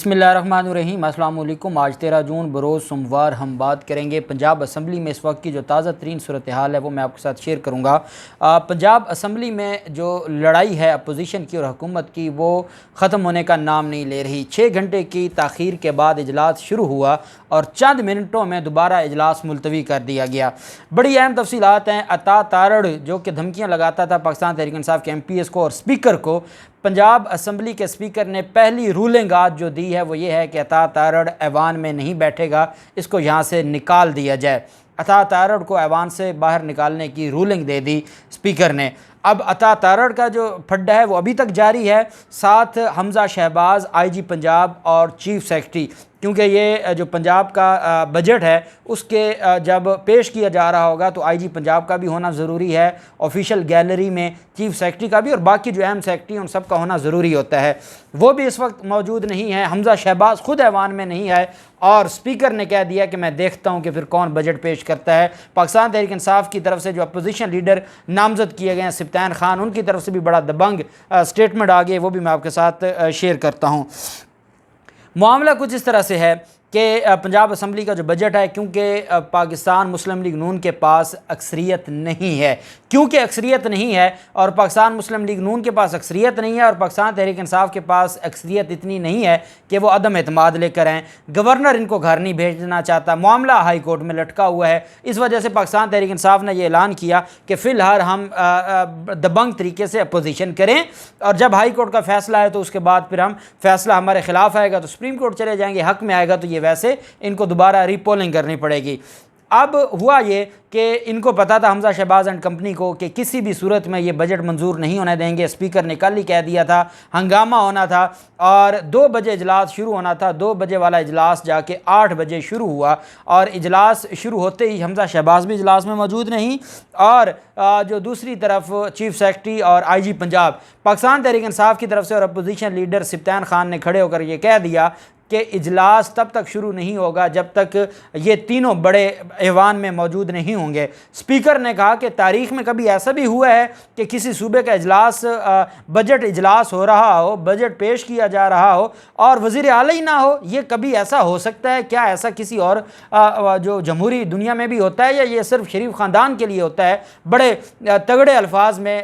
बिस्मिल्लाहिर्रहमानिर्रहीम। अस्सलाम वालेकुम। आज 13 जून बरोज़ सोमवार हम बात करेंगे पंजाब असम्बली में इस वक्त की जो ताज़ा तरीन सूरत हाल है वो मैं आपके साथ शेयर करूँगा। पंजाब असम्बली में जो लड़ाई है अपोजिशन की और हुकूमत की वो ख़त्म होने का नाम नहीं ले रही। 6 घंटे की ताख़ीर के बाद इजलास शुरू हुआ और चंद मिनटों में दोबारा इजलास मुलतवी कर दिया गया। बड़ी अहम तफसीलात हैं। अता तारड़ जो कि धमकियाँ लगाता था पाकिस्तान तहरीक इंसाफ के MPs को और स्पीकर को, पंजाब असम्बली के स्पीकर ने पहली रूलिंग आज जो दी है वो ये है कि अता तारड़ ऐवान में नहीं बैठेगा, इसको यहाँ से निकाल दिया जाए। अता तारड़ को ऐवान से बाहर निकालने की रूलिंग दे दी स्पीकर ने। अब अता तारड़ का जो फड्डा है वो अभी तक जारी है। साथ हमजा शहबाज IG पंजाब और चीफ सेक्रेटरी, क्योंकि ये जो पंजाब का बजट है उसके जब पेश किया जा रहा होगा तो IG पंजाब का भी होना ज़रूरी है, ऑफिशियल गैलरी में चीफ सेक्रेटरी का भी, और बाकी जो अहम सेक्रेटरी उन सब का होना ज़रूरी होता है। वो भी इस वक्त मौजूद नहीं है। हमजा शहबाज ख़ुद ऐवान में नहीं है और स्पीकर ने कह दिया कि मैं देखता हूँ कि फिर कौन बजट पेश करता है। पाकिस्तान तहरीक इंसाफ की तरफ से जो अपोजिशन लीडर नामजद किए गए हैं सिब्तान खान, उनकी तरफ से भी बड़ा दबंग स्टेटमेंट आ गए, वो भी मैं आपके साथ शेयर करता हूँ। मामला कुछ इस तरह से है कि पंजाब असम्बली का जो बजट है, क्योंकि पाकिस्तान मुस्लिम लीग नून के पास अक्सरियत नहीं है, क्योंकि अक्सरियत नहीं है और पाकिस्तान मुस्लिम लीग नून के पास अक्सरियत नहीं है और पाकिस्तान तहरीक इंसाफ के पास अक्सरियत इतनी नहीं है कि वो अदम एतमाद लेकर आएँ। गवर्नर इनको घर नहीं भेजना चाहता, मामला हाई कोर्ट में लटका हुआ है। इस वजह से पाकिस्तान तहरीक इंसाफ ने यह ऐलान किया कि फ़िलहाल हम दबंग तरीके से अपोजिशन करें और जब हाई कोर्ट का फ़ैसला है तो उसके बाद फिर हम फैसला हमारे खिलाफ आएगा तो सुप्रीम कोर्ट चले जाएंगे, हक़ में आएगा तो ये वैसे इनको दोबारा रीपोलिंग करनी पड़ेगी। अब हुआ ये कि इनको पता था हमजा शहबाज एंड कंपनी को कि किसी भी सूरत में ये बजट मंजूर नहीं होने देंगे। स्पीकर ने कल ही कह दिया था, हंगामा होना था और 2 बजे इजलास शुरू होना था। 2 बजे वाला इजलास जाके 8 बजे शुरू हुआ और इजलास शुरू होते ही हमजा शहबाज भी इजलास में मौजूद नहीं और जो दूसरी तरफ चीफ सेक्रेटरी और IG पंजाब पाकिस्तान तहरीक इंसाफ की तरफ से और अपोजिशन लीडर सिब्तान खान ने खड़े होकर ये कह दिया कि इजलास तब तक शुरू नहीं होगा जब तक ये तीनों बड़े ऐवान में मौजूद नहीं होंगे। स्पीकर ने कहा कि तारीख़ में कभी ऐसा भी हुआ है कि किसी सूबे का इजलास बजट इजलास हो रहा हो, बजट पेश किया जा रहा हो और वज़ीर आला ही ना हो? ये कभी ऐसा हो सकता है क्या? ऐसा किसी और जो जमहूरी दुनिया में भी होता है या ये सिर्फ शरीफ ख़ानदान के लिए होता है? बड़े तगड़े अल्फाज में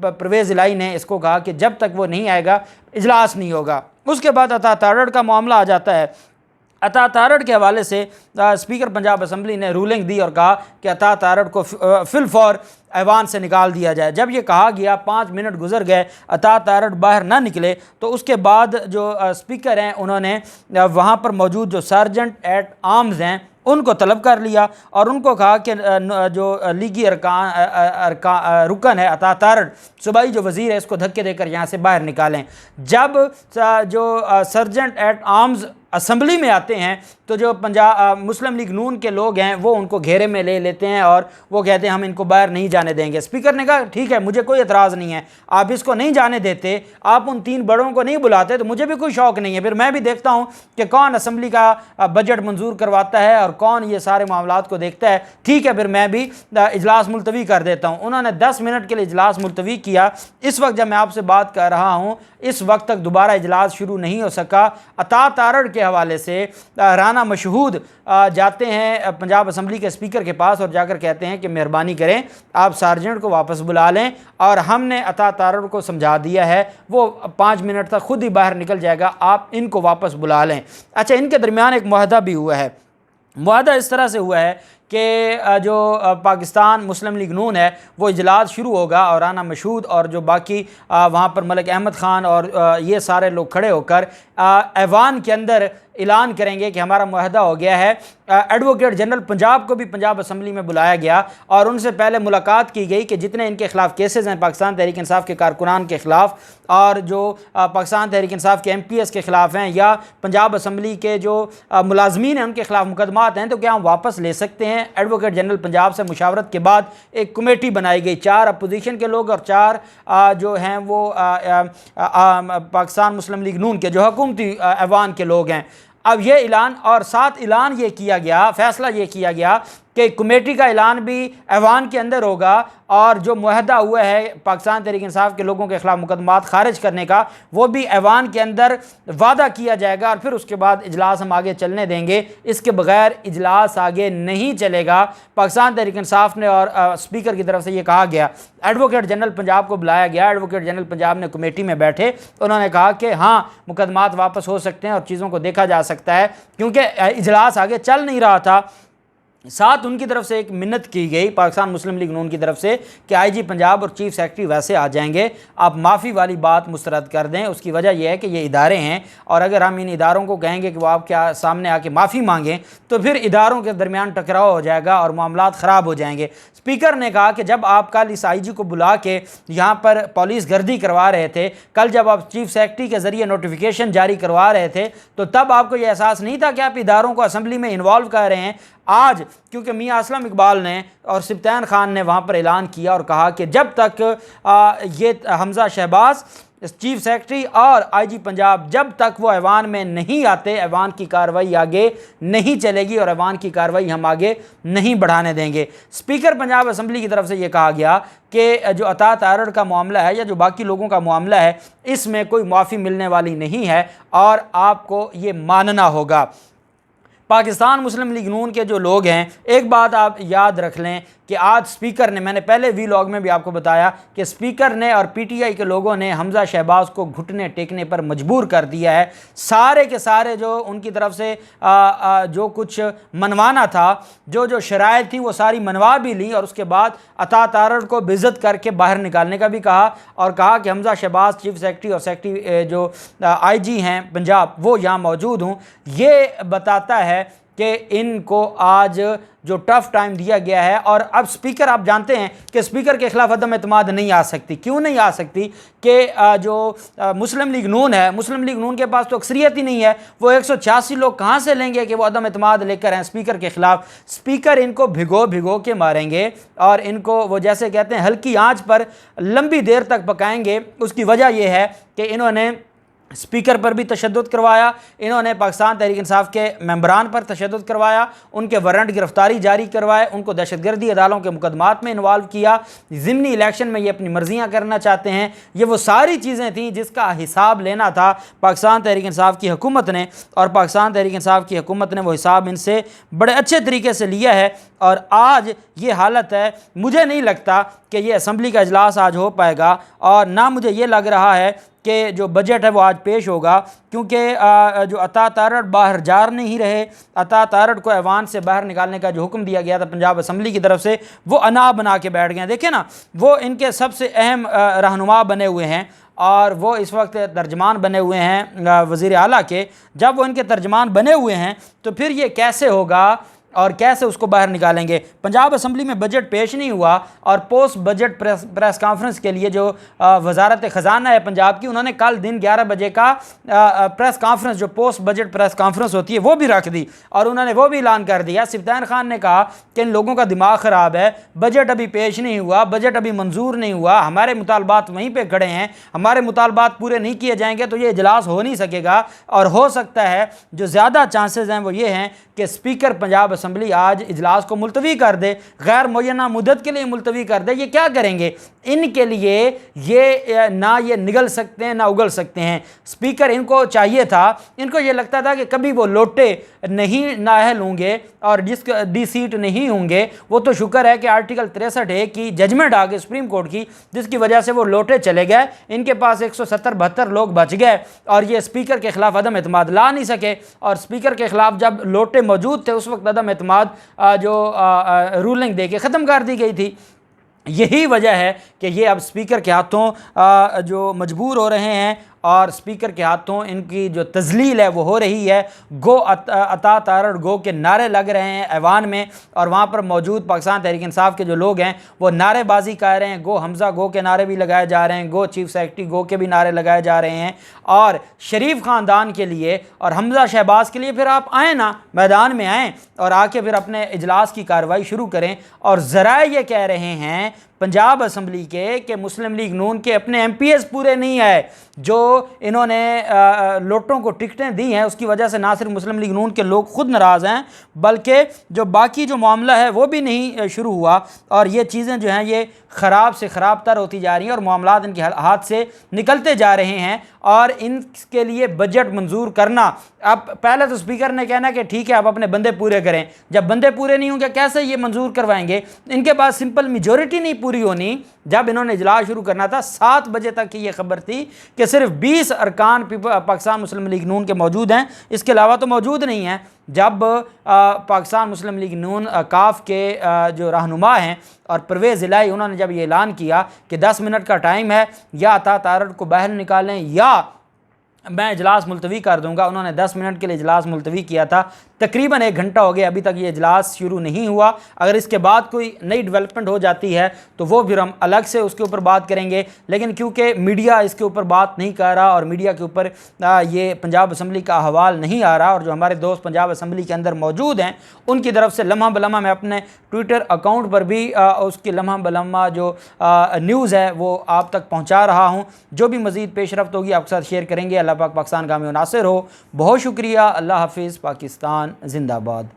परवेज़ इलाही ने इसको कहा कि जब तक वो नहीं आएगा इजलास नहीं होगा। उसके बाद अता तारड़ का मामला आ जाता है। अता तारड़ के हवाले से स्पीकर पंजाब असम्बली ने रूलिंग दी और कहा कि अता तारड़ को फिलफौर ऐवान से निकाल दिया जाए। जब ये कहा गया 5 मिनट गुजर गए, अता तारड़ बाहर ना निकले, तो उसके बाद जो स्पीकर हैं उन्होंने वहाँ पर मौजूद जो सर्जेंट एट आर्म्स हैं उनको तलब कर लिया और उनको कहा कि जो लीगी रुकन है अता तारड़ सूबाई जो वज़ीर है इसको धक्के देकर यहाँ से बाहर निकालें। जब जो सर्जेंट एट आर्म्स असम्बली में आते हैं तो जो पंजाब मुस्लिम लीग नून के लोग हैं वो उनको घेरे में ले लेते हैं और वो कहते हैं हम इनको बाहर नहीं जाने देंगे। स्पीकर ने कहा ठीक है, मुझे कोई एतराज़ नहीं है, आप इसको नहीं जाने देते, आप उन 3 बड़ों को नहीं बुलाते तो मुझे भी कोई शौक़ नहीं है, फिर मैं भी देखता हूँ कि कौन असम्बली का बजट मंजूर करवाता है और कौन ये सारे मामलात को देखता है। ठीक है, फिर मैं भी इजलास मुलतवी कर देता हूँ। उन्होंने 10 मिनट के लिए इजलास मुलतवी किया। इस वक्त जब मैं आपसे बात कर रहा हूँ इस वक्त तक दोबारा इजलास शुरू नहीं हो सका। अता तारड़ के हवाले से राना मशहूद जाते हैं पंजाब असम्बली के स्पीकर के पास और जाकर कहते हैं कि मेहरबानी करें आप सार्जेंट को वापस बुला लें और हमने अता तारड़ को समझा दिया है, वो 5 मिनट तक खुद ही बाहर निकल जाएगा, आप इनको वापस बुला लें। अच्छा, इनके दरमियान एक मुआहदा भी हुआ है। मुआहदा इस तरह से हुआ है कि जो पाकिस्तान मुस्लिम लीग नून है वो इजलास शुरू होगा और राना मशहूद और जो बाकी वहाँ पर मलिक अहमद ख़ान और ये सारे लोग खड़े होकर ऐवान के अंदर ऐलान करेंगे कि हमारा मुआहदा हो गया है। एडवोकेट जनरल पंजाब को भी पंजाब असम्बली में बुलाया गया और उनसे पहले मुलाकात की गई कि जितने इनके खिलाफ केसेस हैं पाकिस्तान तहरीक इंसाफ के कारकुनान के ख़िलाफ़ और जो पाकिस्तान तहरीक इंसाफ के MPs के ख़िलाफ़ हैं या पंजाब असम्बली के जो मुलाजमीन हैं उनके खिलाफ मुकदमात हैं, तो क्या हम वापस ले सकते हैं? एडवोकेट जनरल पंजाब से मुशावरत के बाद एक कमेटी बनाई गई, 4 अपोजिशन के लोग और 4 जो हैं वो पाकिस्तान मुस्लिम लीग नून के जो हुकूमती ऐवान के लोग हैं। अब ये ऐलान और साथ ऐलान ये किया गया, फैसला ये किया गया कि कमेटी का ऐलान भी ऐवान के अंदर होगा और जो मुआहदा हुआ है पाकिस्तान तहरीक इंसाफ के लोगों के खिलाफ मुकदमात खारिज करने का, वो भी ऐवान के अंदर वादा किया जाएगा और फिर उसके बाद इजलास हम आगे चलने देंगे। इसके बगैर इजलास आगे नहीं चलेगा। पाकिस्तान तहरीक इंसाफ ने और स्पीकर की तरफ से ये कहा गया, एडवोकेट जनरल पंजाब को बुलाया गया, एडवोकेट जनरल पंजाब ने कमेटी में बैठे, उन्होंने कहा कि हाँ मुकदमात वापस हो सकते हैं और चीज़ों को देखा जा सकता है, क्योंकि इजलास आगे चल नहीं रहा था। साथ उनकी तरफ से एक मिन्नत की गई पाकिस्तान मुस्लिम लीग नून की तरफ से कि आईजी पंजाब और चीफ सेक्रेटरी वैसे आ जाएंगे, आप माफ़ी वाली बात मुस्तरद कर दें। उसकी वजह यह है कि ये इदारे हैं और अगर हम इन इदारों को कहेंगे कि वो आपके सामने आके माफ़ी मांगें तो फिर इदारों के दरमियान टकराव हो जाएगा और मामलात ख़राब हो जाएंगे। स्पीकर ने कहा कि जब आप कल इस आईजी को बुला के यहाँ पर पुलिस गर्दी करवा रहे थे, कल जब आप चीफ सेक्रेटरी के ज़रिए नोटिफिकेशन जारी करवा रहे थे, तो तब आपको यह एहसास नहीं था कि आप इदारों को असम्बली में इन्वॉल्व कर रहे हैं। आज क्योंकि मियाँ असलम इकबाल ने और सिब्तान खान ने वहाँ पर ऐलान किया और कहा कि जब तक ये हमजा शहबाज चीफ सेक्रेटरी और आईजी पंजाब जब तक वो ऐवान में नहीं आते, ऐवान की कार्रवाई आगे नहीं चलेगी और ऐवान की कार्रवाई हम आगे नहीं बढ़ाने देंगे। स्पीकर पंजाब असम्बली की तरफ से ये कहा गया कि जो अतात आरड़ का मामला है या जो बाकी लोगों का मामला है, इसमें कोई माफ़ी मिलने वाली नहीं है और आपको ये मानना होगा। पाकिस्तान मुस्लिम लीग नून के जो लोग हैं, एक बात आप याद रख लें कि आज स्पीकर ने, मैंने पहले वीलॉग में भी आपको बताया कि स्पीकर ने और पीटीआई के लोगों ने हमजा शहबाज को घुटने टेकने पर मजबूर कर दिया है। सारे के सारे जो उनकी तरफ से जो कुछ मनवाना था, जो शराइत थी, वो सारी मनवा भी ली और उसके बाद अतात आरड़ को बेइज्जत करके बाहर निकालने का भी कहा और कहा कि हमजा शहबाज चीफ सेक्रेटरी और सेक्रेटरी जो आईजी हैं पंजाब वो यहाँ मौजूद हूँ। ये बताता है कि इनको आज जो टफ टाइम दिया गया है। और अब स्पीकर, आप जानते हैं कि स्पीकर के खिलाफ अदम एतमाद नहीं आ सकती। क्यों नहीं आ सकती कि जो मुस्लिम लीग नून है, मुस्लिम लीग नून के पास तो अक्सरियत ही नहीं है। वो 186 लोग कहाँ से लेंगे कि वो अदम एतमाद लेकर हैं स्पीकर के खिलाफ। स्पीकर इनको भिगो भिगो के मारेंगे और इनको वो जैसे कहते हैं हल्की आँच पर लंबी देर तक पकाएंगे। उसकी वजह यह है कि इन्होंने स्पीकर पर भी तशद्दुद करवाया, इन्होंने पाकिस्तान तहरीक इंसाफ के मेंबरान पर तशद्दुद करवाया, उनके वारंट गिरफ्तारी जारी करवाए, उनको दहशतगर्दी अदालों के मुकदमात में इन्वॉल्व किया, ज़िमनी इलेक्शन में ये अपनी मर्जियाँ करना चाहते हैं। ये वो सारी चीज़ें थीं जिसका हिसाब लेना था पाकिस्तान तहरीक इंसाफ की हुकूमत ने, और पाकिस्तान तहरीक इंसाफ की हुकूमत ने वो हिसाब इनसे बड़े अच्छे तरीके से लिया है। और आज ये हालत है, मुझे नहीं लगता कि ये असम्बली का इजलास आज हो पाएगा और ना मुझे ये लग रहा है कि जो बजट है वो आज पेश होगा, क्योंकि जो अतात आरड़ बाहर जा नहीं रहे। अतात आरड़ को ऐवान से बाहर निकालने का जो हुक्म दिया गया था पंजाब असम्बली की तरफ से, वो अना बना के बैठ गए। देखें ना, वो इनके सबसे अहम रहनुमा बने हुए हैं और वो इस वक्त तर्जमान बने हुए हैं वज़ीर आला के। जब वो इनके तर्जमान बने हुए हैं तो फिर ये कैसे होगा और कैसे उसको बाहर निकालेंगे। पंजाब असम्बली में बजट पेश नहीं हुआ और पोस्ट बजट प्रेस कॉन्फ्रेंस के लिए जो वजारत ख़जाना है पंजाब की, उन्होंने कल दिन 11 बजे का प्रेस कॉन्फ्रेंस, जो पोस्ट बजट प्रेस कॉन्फ्रेंस होती है, वो भी रख दी और उन्होंने वो भी ऐलान कर दिया। सिब्तान खान ने कहा कि इन लोगों का दिमाग ख़राब है, बजट अभी पेश नहीं हुआ, बजट अभी मंजूर नहीं हुआ, हमारे मुतालबात वहीं पर खड़े हैं, हमारे मुतालबात पूरे नहीं किए जाएंगे तो ये इजलास हो नहीं सकेगा। और हो सकता है, जो ज़्यादा चांसेस हैं वो ये हैं कि स्पीकर पंजाब असम्बली आज इजलास को मुलतवी कर दे, गैर मुय्यना मुद्दत के लिए मुलतवी कर दे। ये क्या करेंगे? इनके लिए ये ना ये निगल सकते हैं ना उगल सकते हैं। स्पीकर इनको चाहिए था, इनको ये लगता था कि कभी वो लोटे नहीं नाअहल होंगे और जिसका डी सीट नहीं होंगे। वो तो शुक्र है कि आर्टिकल 63A की जजमेंट आ गई सुप्रीम कोर्ट की, जिसकी वजह से वो लोटे चले गए। इनके पास 170-72 लोग बच गए और ये स्पीकर के खिलाफ अदम एतमाद ला नहीं सके। और स्पीकर के खिलाफ जब लोटे मौजूद थे उस वक्त अदम एतमाद जो रूलिंग दे के ख़त्म कर दी गई थी। यही वजह है कि ये अब स्पीकर के हाथों जो मजबूर हो रहे हैं और स्पीकर के हाथों इनकी जो तजलील है वो हो रही है। गो अतात आरड़ गो के नारे लग रहे हैं ऐवान में और वहाँ पर मौजूद पाकिस्तान तहरीक इंसाफ के जो लोग हैं वो नारेबाजी कर रहे हैं। गो हमजा गो के नारे भी लगाए जा रहे हैं, गो चीफ सेक्रेटरी गो के भी नारे लगाए जा रहे हैं। और शरीफ ख़ानदान के लिए और हमजा शहबाज के लिए फिर आप आएँ ना, मैदान में आएँ और आके फिर अपने इजलास की कार्रवाई शुरू करें। और ज़राए ये कह रहे हैं पंजाब असम्बली के कि मुस्लिम लीग नून के अपने MPs पूरे नहीं है, जो इन्होंने लोटों को टिकटें दी हैं, उसकी वजह से ना सिर्फ मुस्लिम लीग नून के लोग खुद नाराज़ हैं बल्कि जो बाकी जो मामला है वो भी नहीं शुरू हुआ, और ये चीज़ें जो हैं ये ख़राब से ख़राब तर होती जा रही हैं और मामला इनके हाथ से निकलते जा रहे हैं। और इनके लिए बजट मंजूर करना, अब पहले तो स्पीकर ने कहना कि ठीक है आप अपने बंदे पूरे करें, जब बंदे पूरे नहीं होंगे कैसे ये मंजूर करवाएंगे? इनके पास सिंपल मेजॉरिटी नहीं पूरी होनी। जब इन्होंने इजलास शुरू करना था 7 बजे तक की ये खबर थी कि सिर्फ 20 अरकान पाकिस्तान मुस्लिम लीग नून के मौजूद हैं, इसके अलावा तो मौजूद नहीं हैं। जब पाकिस्तान मुस्लिम लीग नून काफ के जो रहनुमा हैं और परवेज़ इलाही, उन्होंने जब ये ऐलान किया कि 10 मिनट का टाइम है, या तारड़ को बाहर निकालें या मैं इजलास मुलतवी कर दूंगा, उन्होंने 10 मिनट के लिए इजलास मुलतवी किया था। तकरीबन 1 घंटा हो गया, अभी तक ये इजलास शुरू नहीं हुआ। अगर इसके बाद कोई नई डेवलपमेंट हो जाती है तो वो फिर हम अलग से उसके ऊपर बात करेंगे, लेकिन क्योंकि मीडिया इसके ऊपर बात नहीं कर रहा और मीडिया के ऊपर ये पंजाब असम्बली का अहवाल नहीं आ रहा, और जो हमारे दोस्त पंजाब असम्बली के अंदर मौजूद हैं उनकी तरफ से लम्हा बलम्हा मैं अपने ट्विटर अकाउंट पर भी उसकी लम्हा बलम्हा जो न्यूज़ है वो आप तक पहुँचा रहा हूँ। जो भी मज़ीद पेशरफ्त होगी आपके साथ शेयर करेंगे। अल्लाह पाक पाकिस्तान का में नासिर हो। बहुत शुक्रिया। अल्लाह हाफिज़। पाकिस्तान जिंदाबाद।